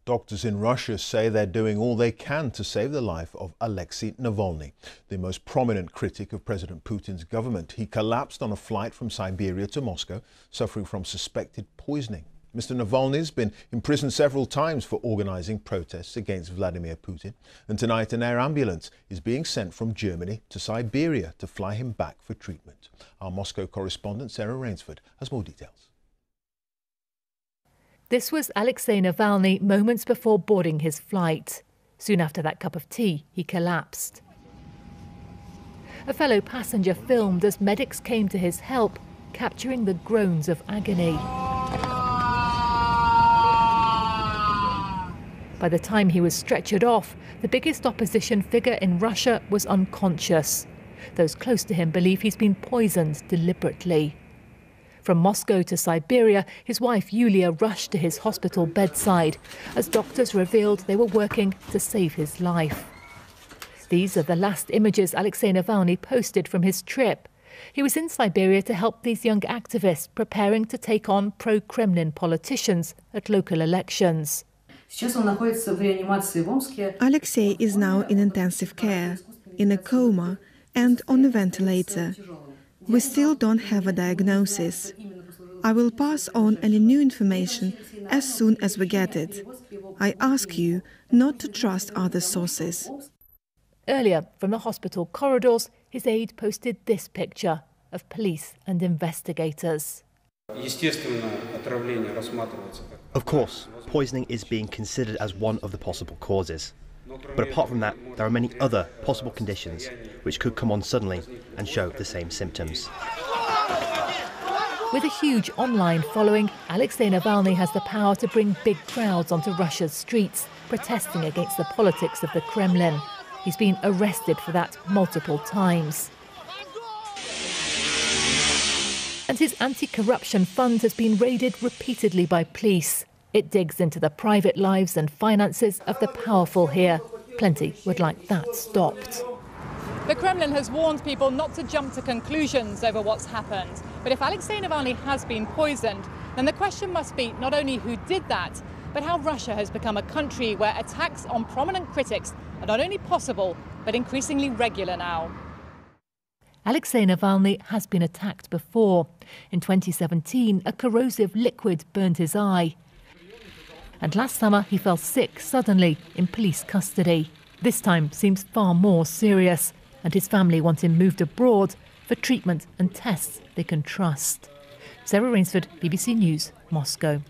Doctors in Russia say they're doing all they can to save the life of Alexei Navalny, the most prominent critic of President Putin's government. He collapsed on a flight from Siberia to Moscow, suffering from suspected poisoning. Mr. Navalny's been imprisoned several times for organising protests against Vladimir Putin, and tonight an air ambulance is being sent from Germany to Siberia to fly him back for treatment. Our Moscow correspondent Sarah Rainsford has more details. This was Alexei Navalny moments before boarding his flight. Soon after that cup of tea, he collapsed. A fellow passenger filmed as medics came to his help, capturing the groans of agony. By the time he was stretchered off, the biggest opposition figure in Russia was unconscious. Those close to him believe he's been poisoned deliberately. From Moscow to Siberia, his wife Yulia rushed to his hospital bedside as doctors revealed they were working to save his life. These are the last images Alexei Navalny posted from his trip. He was in Siberia to help these young activists preparing to take on pro-Kremlin politicians at local elections. Alexei is now in intensive care, in a coma and on a ventilator. We still don't have a diagnosis. I will pass on any new information as soon as we get it. I ask you not to trust other sources. Earlier, from the hospital corridors, his aide posted this picture of police and investigators. Of course, poisoning is being considered as one of the possible causes. But apart from that, there are many other possible conditions which could come on suddenly and show the same symptoms. With a huge online following, Alexei Navalny has the power to bring big crowds onto Russia's streets, protesting against the politics of the Kremlin. He's been arrested for that multiple times. And his anti-corruption fund has been raided repeatedly by police. It digs into the private lives and finances of the powerful here. Plenty would like that stopped. The Kremlin has warned people not to jump to conclusions over what's happened. But if Alexei Navalny has been poisoned, then the question must be not only who did that, but how Russia has become a country where attacks on prominent critics are not only possible, but increasingly regular now. Alexei Navalny has been attacked before. In 2017, a corrosive liquid burned his eye. And last summer, he fell sick suddenly in police custody. This time seems far more serious, and his family want him moved abroad for treatment and tests they can trust. Sarah Rainsford, BBC News, Moscow.